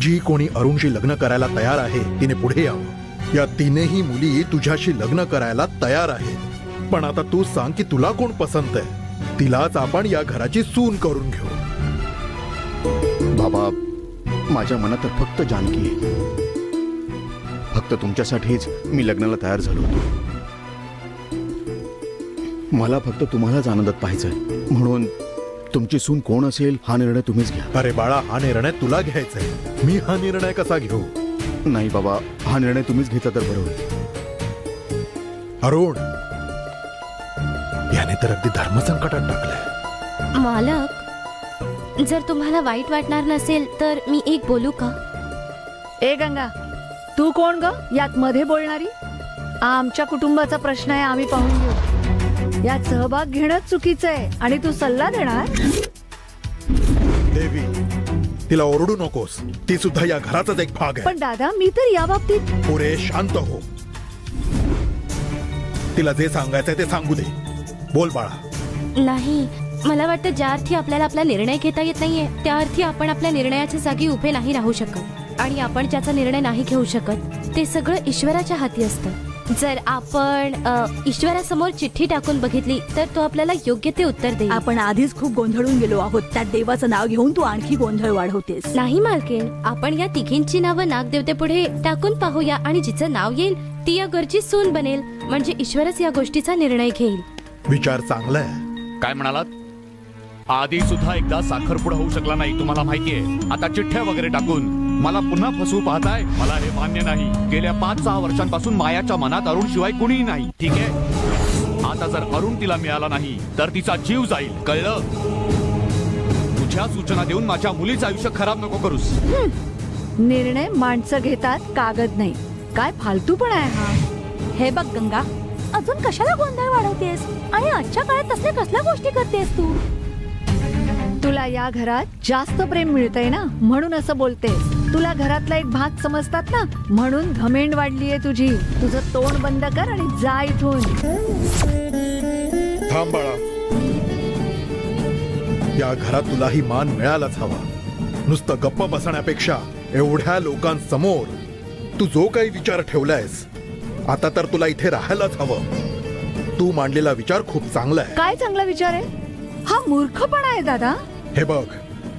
जी कोणी अरुणशी लग्न करायला तयार आहे तिने पुढे यावं। या तीनही मुली तुझ्याशी लग्न करायला तयार आहेत, पण आता तू सांग की तुला कोण पसंत आहे? तिलाच आपण या घराची सून करून घेऊ। बाबा, माझ्या मनात तर फक्त जानकी आहे। फक्त तुमच्यासाठीच मी लग्नाला तयार झालो होतो। मला फक्त तुम्हालाच आनंदात पाहायचंय, म्हणून तुमची सून कोण असेल हा निर्णय तुम्हीच घ्या। अरे बाळा, हा निर्णय तुला घ्यायचा आहे, मी हा निर्णय कसा घेऊ? नाही बाबा, हा निर्णय तुम्हीच घेतला तर बरं होईल। अरुण, याने तर अगदी धर्मसंकटात टाकलंय। मालक, जर तुम्हाला वाईट वाटणार नसेल तर मी एक बोलू का? ए गंगा, तू कोण ग यात मध्ये बोलणारी? आमच्या कुटुंबाचा प्रश्न आहे, आम्ही पाहून घेऊ। यात सहभाग घेणं चुकीचं आहे आणि तू सल्ला देणार? देवी, तिला ओरडू नकोस, ती सुद्धा या घराचाच एक भाग आहे। पण दादा, मी तर या बाबतीत पुरे शांत हो, तिला जे सांगायचंय ते सांगू दे। बोल बाळा। नाही, मला वाटतं ज्या अर्थी आपल्याला आपला निर्णय घेता येत नाहीये त्या अर्थी आपण आपल्या निर्णयाच्या जागी उभे नाही राहू शकत, आणि आपण ज्याचा निर्णय नाही घेऊ शकत ते सगळं ईश्वराच्या हाती असतं। जर आपण ईश्वरासमोर चिठ्ठी टाकून बघितली तर तो आपल्याला योग्य ते उत्तर देईल। आपण आधीच खूप गोंधळून गेलो आहोत, त्यात देवाचं नाव घेऊन तू आणखी गोंधळ वाढवतेस। नाही मालकीण, आपण या तिघींची नावं नागदेवतेपुढे टाकून पाहूया आणि जिचं नाव येईल ती या घरची सून बनेल, म्हणजे ईश्वरच या गोष्टीचा निर्णय घेईल। विचार चांगला आहे। काय म्हणालात? आधी सुद्धा एकदा साखरपुडा होऊ शकला नाही, तुम्हाला माहितीये। आता चिठ्ठ्या वगैरे टाकून मला पुन्हा फसवू पाहताय? मला हे मान्य नाही। गेल्या 5-6 वर्षांपासून मायाच्या मनात अरुण शिवाय कुणीही नाही, ठीक आहे? आता जर अरुण तिला मिळाला नाही तर तिचा जीव जाईल, कळलं? तुझ्या सूचना देऊन माझ्या मुलीचं आयुष्य खराब नको करूस। निर्णय माणसं घेतात, कागद नाही। काय फालतूपणा आहे हा? हे बघ गंगा, अजून कशाला गोंधळ वाढवतेस आणि आजच्या काळात कसल्या गोष्टी करतेस तू? तुला या घरात जास्त प्रेम मिळतंय ना, म्हणून असं बोलतेस। तुला घरातला एक भाग समजतात ना, म्हणून घमेंड वाढलीये तुझी। तुझं तोंड बंद कर आणि जा इथून। थांब बाळा, या घरात तुलाही मान मिळालाच हवा। नुसतं गप्प बसण्यापेक्षा एवढ्या लोकांसमोर तू जो काही विचार ठेवलायस, आता तर तुला इथे राहायलाच हवं। तू मांडलेला विचार खूप चांगला आहे। काय चांगला विचार आहे? हा मूर्खपणा आहे दादा। हे बघ,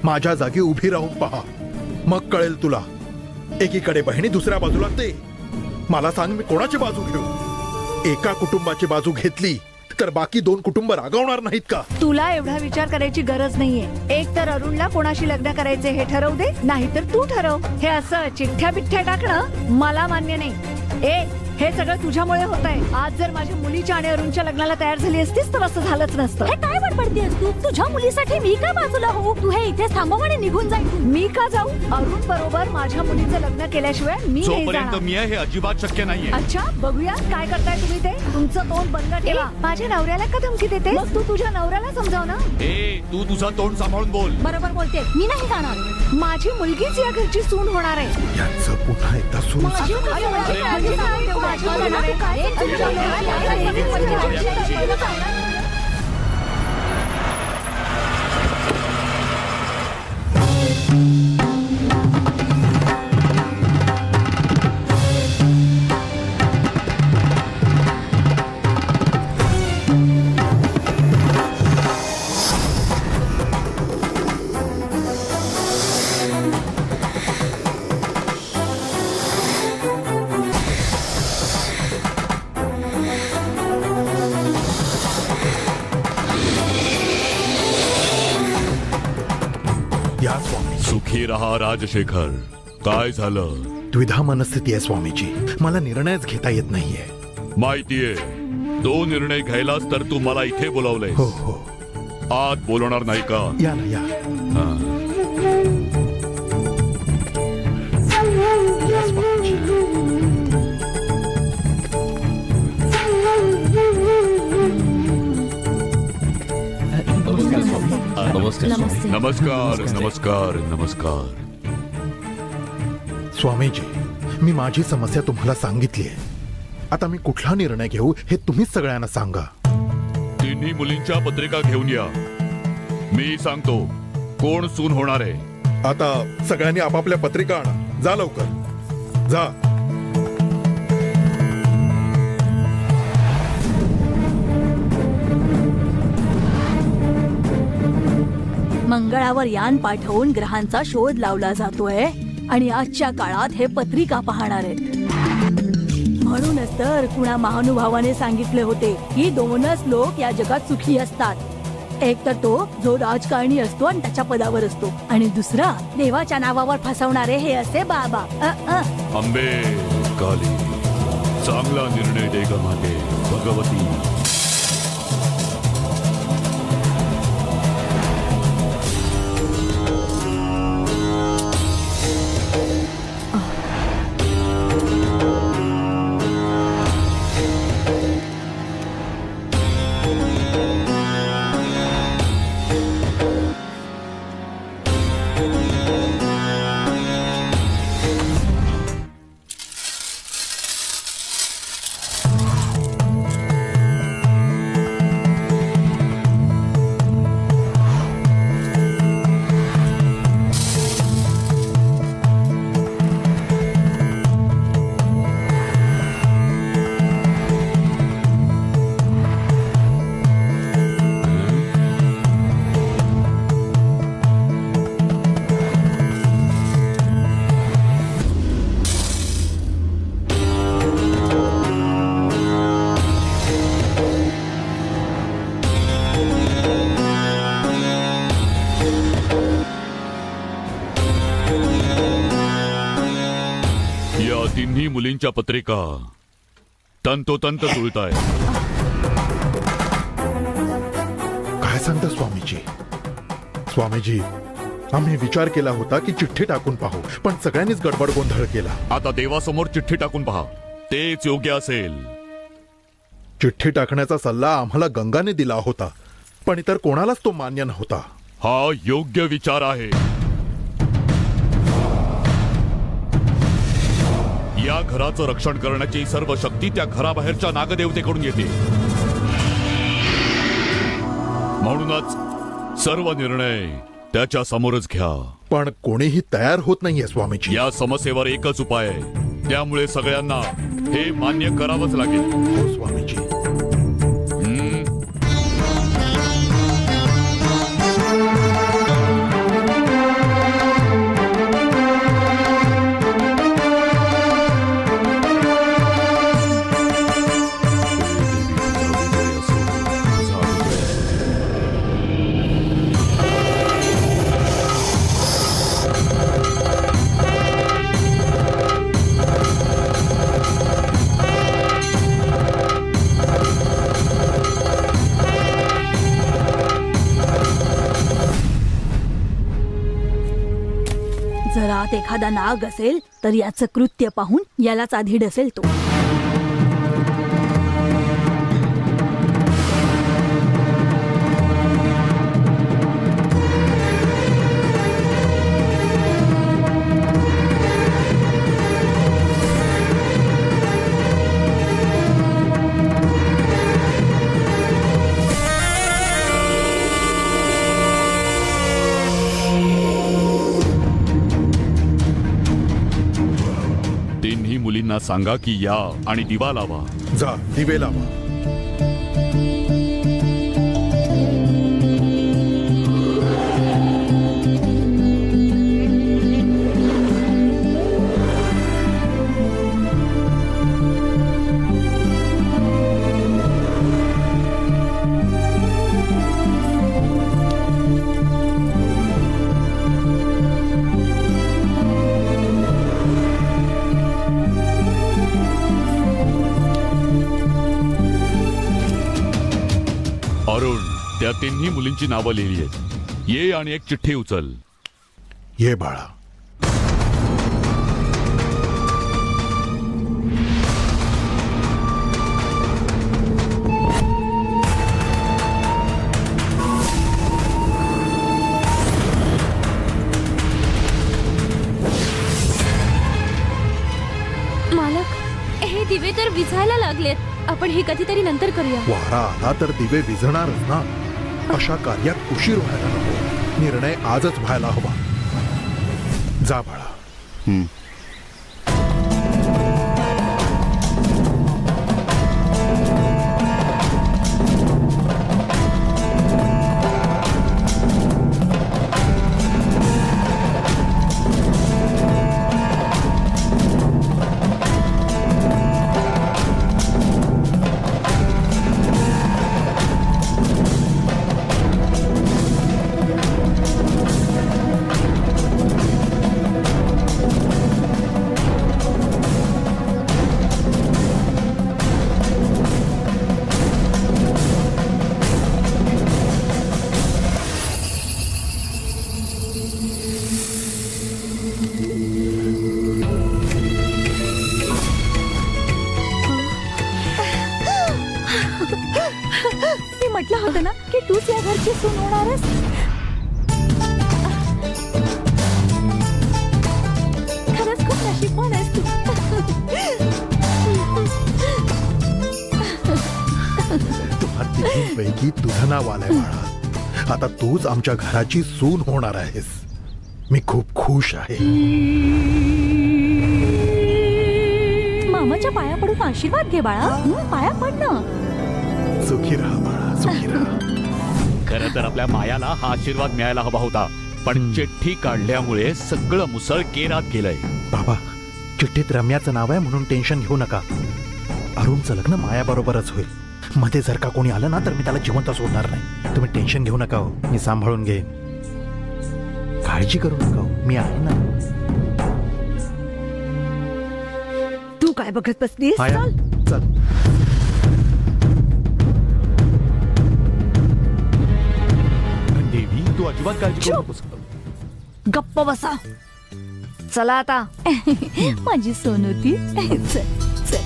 माझ्या जागी उभी राहून पहा, मग कळेल तुला। एकीकडे बहिणी, दुसऱ्या बाजूला ते। मला सांग, मी कोणाची बाजू घेऊ? एका कुटुंबाची बाजू घेतली तर बाकी 2 कुटुंब रागवणार नाहीत का? तुला एवढा विचार करायची गरज नाहीये। एक तर अरुणला कोणाशी लग्न करायचे हे ठरवू दे, नाहीतर तू ठरव। हे असं चिठ्ठ्या बिठ्ठ्या टाकणं मला मान्य नाही। हे सगळं तुझ्यामुळे होत आहे। आज जर माझ्या मुलीच्या आणि अरुणच्या लग्नाला तयार झाली असतीस तर असं झालंच नसतं। हे काय बडबडतेस तू? तुझ्या मुलीसाठी मी काय बाजूला हो? तू हे इथे थांबव आणि निघून जाईल। मी का जाऊ? अरुण बरोबर माझ्या मुलीचं लग्न केल्याशिवाय मी नाही जोपर्यंत जाणार। मी आहे हे अजिबात शक्य नाहीये। अच्छा, बघूया काय करताय तुम्ही ते। तुमचं तोंड बंद ठेवा। माझ्या नवऱ्याला का धमकी देते? मग तू तुझ्या नवऱ्याला समजाव ना। तू तुझं तोंड सांभाळून बोल। बरोबर बोलते, मी नाही जाणार। माझी मुलगीच या घरची सून होणार आहे। यांचं पुन्हा एकदा सुरू माझी झालं। मुलगी माझी काळजी सांगते, माझी मुलगी काय या स्वामी, सुखी रहा राजशेखर। काय झालं? द्विधा मनस्थिती आहे स्वामीजी, मला निर्णयच घेता येत नाहीये। माहितीये, तो निर्णय घ्यायलाच तर तू मला इथे बोलावलंय। हो हो, आत बोलवणार नाही का? या ना या। या स्वामीजी। नमस्ते। नमस्कार नमस्कार नमस्कार। स्वामीजी, मी माझी समस्या तुम्हाला सांगितली आहे। आता मी कुठला निर्णय घेऊ हे तुम्हीच सगळ्यांना सांगा। तिन्ही मुलींच्या पत्रिका घेऊन या, मी सांगतो कोण सून होणार आहे। आता सगळ्यांनी आपापल्या पत्रिका आणा. जा लवकर जा. मंगळावर यान पाठवून ग्रहांचा शोध लावला जातोय आणि आजच्या काळात हे पत्रिका पाहणार आहेत. म्हणूनच तर कुणा महानुभावाने सांगितले होते की 2च लोक या जगात सुखी असतात. एक तर तो जो राजकारणी असतो आणि त्याच्या पदावर असतो, आणि दुसरा देवाच्या नावावर फसवणारे हे असे बाबा. अंबे काली, चांगला निर्णय दे ग मागे भगवती. या तिन्ही मुलींच्या पत्रिका तंतोतंत जुळताय. काय सांगता स्वामीजी? स्वामीजी, आम्ही विचार केला होता की चिठ्ठी टाकून पाहू, पण सगळ्यांनीच गडबड गोंधळ केला. आता देवासमोर चिठ्ठी टाकून पहा, तेच योग्य असेल. चिठ्ठी टाकण्याचा सल्ला आम्हाला गंगाने दिला होता, पण इतर कोणालाच तो मान्य नव्हता. हा योग्य विचार आहे. या घराचं रक्षण करण्याची सर्व शक्ती त्या घराबाहेरच्या नागदेवतेकडून येते. म्हणूनच सर्व निर्णय त्याच्या समोरच घ्या. पण कोणीही तयार होत नाहीये स्वामीजी. या समस्येवर एकच उपाय आहे, त्यामुळे सगळ्यांना हे मान्य करावंच लागेल. हो स्वामीजी. जर आत एखादा नाग असेल तर याचं कृत्य पाहून यालाच आधी डसेल तो. तिन्ही मुलींना सांगा की या आणि दिवा लावा. जा, दिवे लावा. अरुण, त्या तिन्ही मुलींची नावं लिहिली आहेत. ये आणि एक चिठ्ठी उचल. ये बाळा. मालक, हे दिवे तर विझायला लागलेत. आपण हे कधीतरी नंतर करूया. वारा आला तर दिवे विझणारच ना. अशा कार्यात उशीर व्हायला नको. निर्णय आजच व्हायला हवा. जा बाळा. हं. मी म्हटलं होतं ना की तूच या घरची सून होणारच. खरंच खूप नशीबवान आहेस तू. तुम्हा तिघींपैकी तुझं नाव आलंय बाळा. आता तूच आमच्या घराची सून होणार आहेस. मी खूप खुश आहे. मामाच्या पाया पडून आशीर्वाद घे बाळा. पाया पड ना. सुखी राहा बाळा, सुखी राहा. खरं तर आपल्या मायाला हा आशीर्वाद मिळायला हवा होता, पण चिठ्ठी काढल्यामुळे सगळं मुसळ केरात गेलंय. बाबा, चिठ्ठीत रम्याचं नाव आहे म्हणून टेन्शन घेऊ नका. अरुणचं लग्न मायाबरोबरच होईल. मध्ये जर का कोणी आलं ना तर मी त्याला जिवंत सोडणार नाही. तुम्ही टेन्शन घेऊ नका हो, मी सांभाळून घेईन. काळजी करू नका हो, मी आहे ना. तू काय बघत बसलीस? माया, चल. चल. देवी, तू अजिबात काळजी करू नकोस. गप्प बसा. चला आता. माझी सोन होती. चल चल.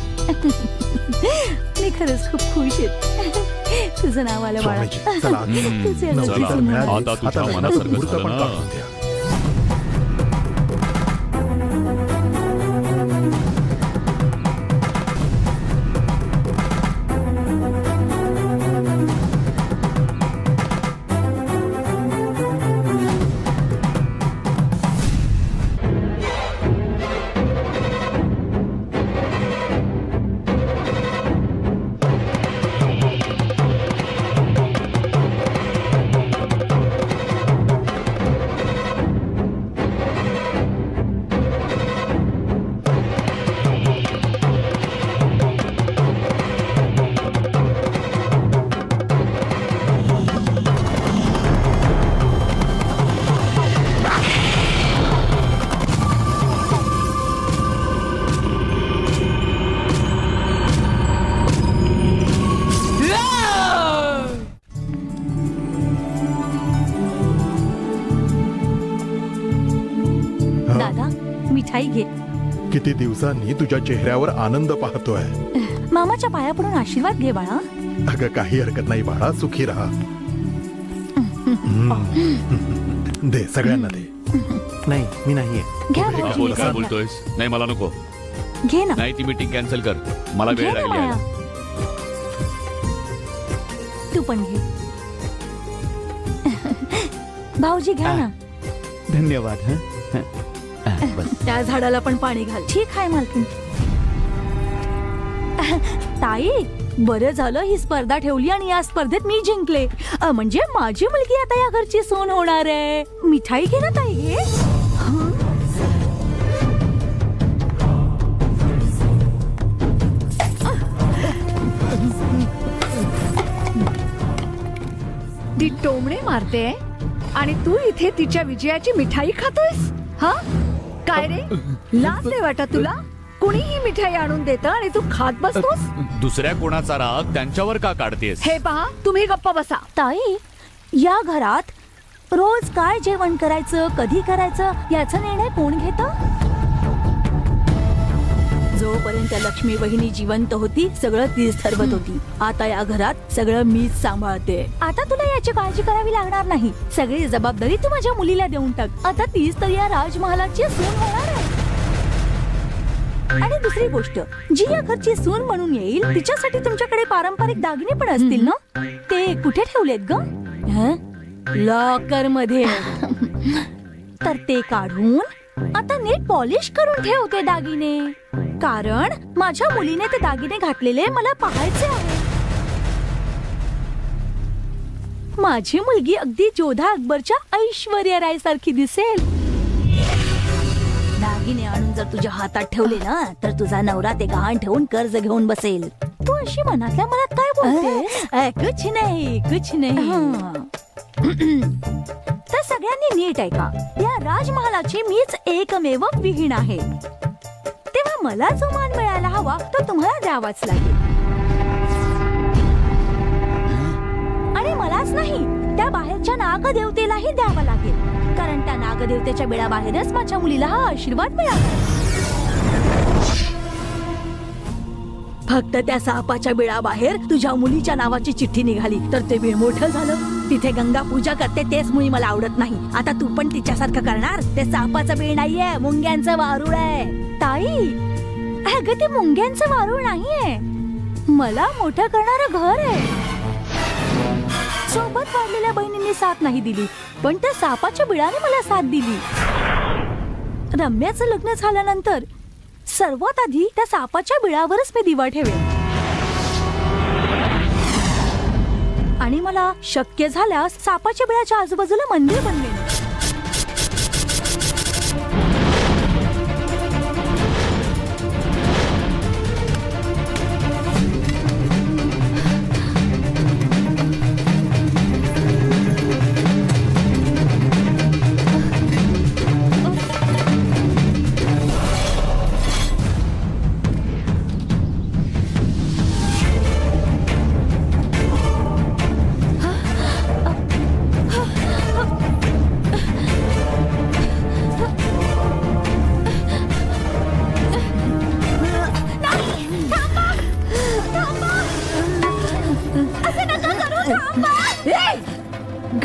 मी खरंच खूप खुश आहे. तुझं नाव आलं बाळा. स्वामीजी, चला. तुझे चला. नवरी तर मिळाली. आता तुझ्या आता मनासारखं मुहूर्त झालं पण ना. काढून द्या. दादा, मिठाई घे. किती दिवसांनी तुझ्या चेहऱ्यावर आनंद पाहतोय. मामाच्या पाया पडून आशीर्वाद घे बाळा. अगं काही हरकत नाही बाळा, सुखी राहा. दे, सगळ्यांना दे. नाही, मी नाहीये. घ्या हा, भाऊजी, बोल, काय घ्या. बोलतोयस? नाही, मला नको. घे ना. नाही, ती मीटिंग कॅन्सल कर. मला घे वेळ ना लागली माया. आहे. तू पण घे. भाऊजी घ्या ना. धन्यवाद. त्या झाडाला पण पाणी घाल. ठीक आहे मालकीन. ताई, बरं झालं ही स्पर्धा ठेवली आणि या स्पर्धेत मी जिंकले. म्हणजे माझी मुलगी आता या घरची सून होणार आहे. मिठाई घे ना ताई, घे. ती टोमणे मारते आणि तू इथे तिच्या विजयाची मिठाई खातोयस. हा काय रे, लाज नाही वाटत तुला? कुणीही मिठाई आणून देतं आणि तू खात बसतोस. दुसऱ्या कोणाचा राग त्यांच्यावर का काढतेस? हे पहा, तुम्ही गप्पा बसा. ताई, या घरात रोज काय जेवण करायचं, कधी करायचं याचा निर्णय कोण घेतं? जोपर्यंत लक्ष्मी वहिनी जिवंत होती सगळं तीच ठरवत होती. आता या घरात सगळं मीच सांभाळते. आता तुला याची काळजी करावी लागणार नाही. सगळी जबाबदारी तू माझ्या मुलीला देऊन टाक. आता तीच तर या राजमहालाची सून होणार आहे. आणि दुसरी गोष्ट, जी या घरची सून म्हणून येईल तिच्यासाठी तुमच्याकडे पारंपरिक दागिने पण असतील ना? ते कुठे ठेवलेत ग? लॉकर मध्ये. तर ते काढून आता नीट पॉलिश करून ठेव ते दागिने, कारण माझ्या मुलीने ते दागिने घातलेले मला पाहायचे आहे. माझी मुलगी अगदी जोधा अकबरच्या ऐश्वर्या राय सारखी दिसेल. दागिने आणून जर तुझ्या हातात ठेवले ना तर तुझा नवरा ते गहाण ठेवून कर्ज घेऊन बसेल. तू अशी मनातल्या मनात काय बोलते? कुछ नाही, कुछ नाही. तर सगळ्यांनी नीट ऐका, या राजमहालाची मीच एकमेव विहीण आहे. तेव्हा मला जो मान मिळायला हवा तो तुम्हाला द्यावाच लागेल. आणि मलाच नाही, त्या बाहेरच्या नागदेवतेलाही द्यावा लागेल, कारण त्या नागदेवतेच्या बिळाबाहेरच माझ्या मुलीला हा आशीर्वाद मिळाला. फक्त त्या सापाच्या बिळाबाहेर तुझ्या मुलीच्या नावाची चिठ्ठी निघाली तर ते बिळ मोठं झालं. तिथे गंगा पूजा करते तेच मुळी मला आवडत नाही. आता तू पण तिच्यासारखं करणार? ते सापाचं बिळ नाहीये, मुंग्यांचं वारूळ आहे. ताई, अगं ते मुंग्यांचं वारूळ नाहीये, मला मोठं करणारं घर आहे. सोबत वाढलेल्या बहिणींनी साथ नाही दिली, पण त्या सापाच्या बिळाने मला साथ दिली. रम्याचं लग्न झाल्यानंतर सर्वात आधी त्या सापाच्या बिळावरच मी दिवा ठेवेन. आणि मला शक्य झाल्यास सापाच्या बिळाच्या आजूबाजूला मंदिर बनवेन.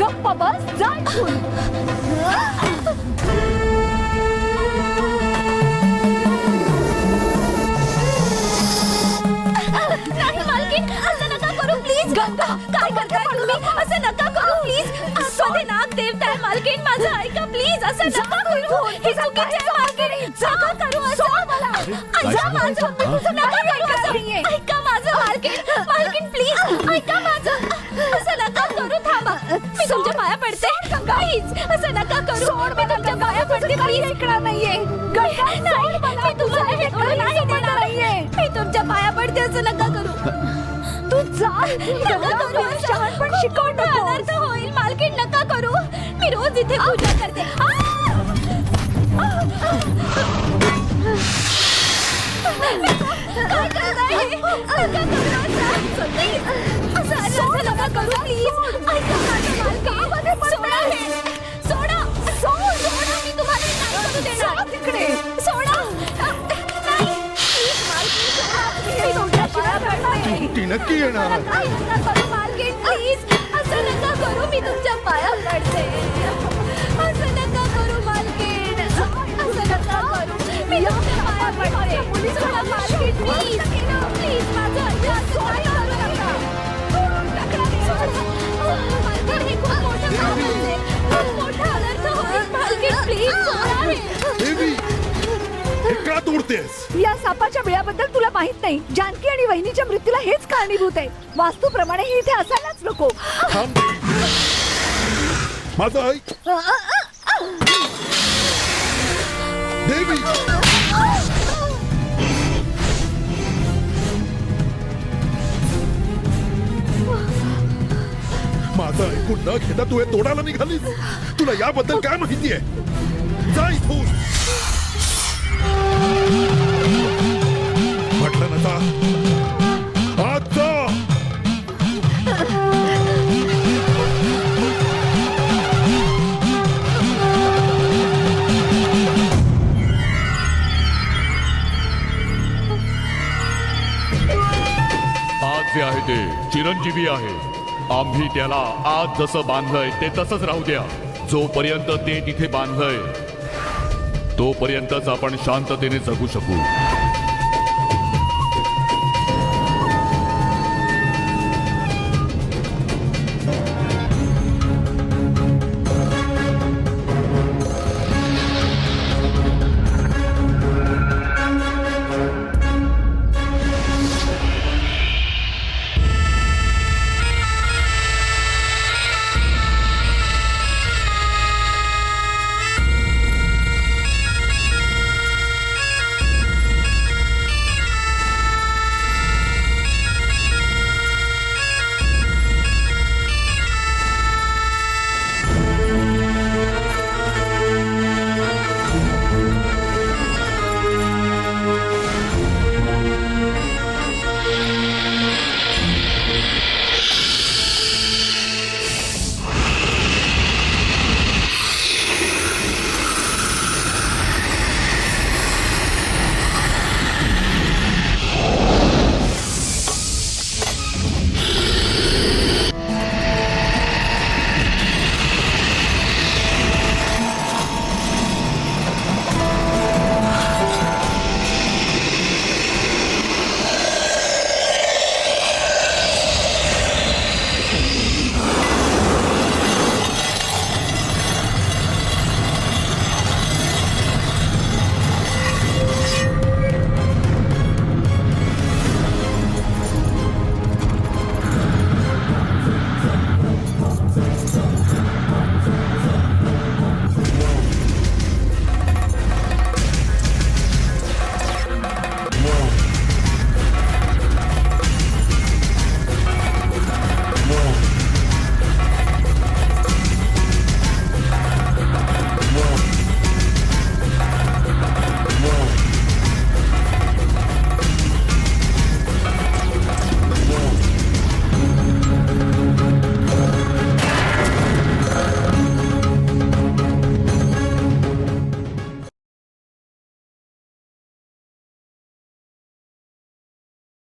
गप्प बस, जा इथून. नाही मालकीण, असं नका करू प्लीज. गंगा, काय करताय तुम्ही? असं नका करू प्लीज. आतमध्ये नाग देवता आहे मालकीण, माझं ऐका प्लीज. असं नका करू, हे चुकीचे आहे मालकीण. नका करू असं. मला ऐका माझं, नका करू असं. ऐका माझं मालकीण, मालकीण प्लीज ऐका माझं. असं नका करू, थांबा, मी तुमच्या पाया पडते प्लीज. असं नका करू, मी तुमच्या पाया पडते प्लीज. ऐकणार नाहीये गंगा, मी तुझं ऐकणार नाहीये. मी तुमच्या पाया पडते, असं नका करू. तू जा, नका करू. शहाणपण शिकवू नको, अनर्थ होईल मालकीण. नका करू, मी रोज इथे पूजा करते. काय करताय हे? नका करू असं नका करू प्लीज. ऐका माझं मालकीण, सोडा हे, सोडा, सोडा. मी तुम्हाला नाही करू देणार. तिकडे सोडा. नाही प्लीज मालकीण, सोडा. मी तुमच्या पाया पडते. ती नक्की येणार. नका करू मालकीण प्लीज. असं नका करू, मी तुमच्या पाया पडते. असं नका करू मालकीण, असं नका करू. मी तुमच्या पाया पडते. सोडा मालकीण प्लीज, प्लीज माझं ऐका. सोडा, करू नका. मालकीण, हे खूप मोठं काम आहे. खूप मोठा अनर्थ होईल मालकीण, प्लीज सोडा हे. देवी, हे का तोडतेस? या सापाच्या बिळाबद्दल तुला माहित नाही. जानकी आणि वहिनीच्या मृत्यूला हेच कारणीभूत आहे. वास्तूप्रमाणे हे इथे असायलाच नको. थांब देवी. माझं ऐक देवी. माझं ऐकून न घेता तू हे तोडायला निघालीस. तुला याबद्दल काय माहितीये? जा इथून. म्हटलं ना जा. आज जा. आज जे आहे ते चिरंजीवी आहे. आम्ही त्याला आज जसं बांधलंय ते तसंच राहू द्या. जोपर्यंत ते तिथे बांधलंय तोपर्यंतच आपण शांततेने जगू शकू.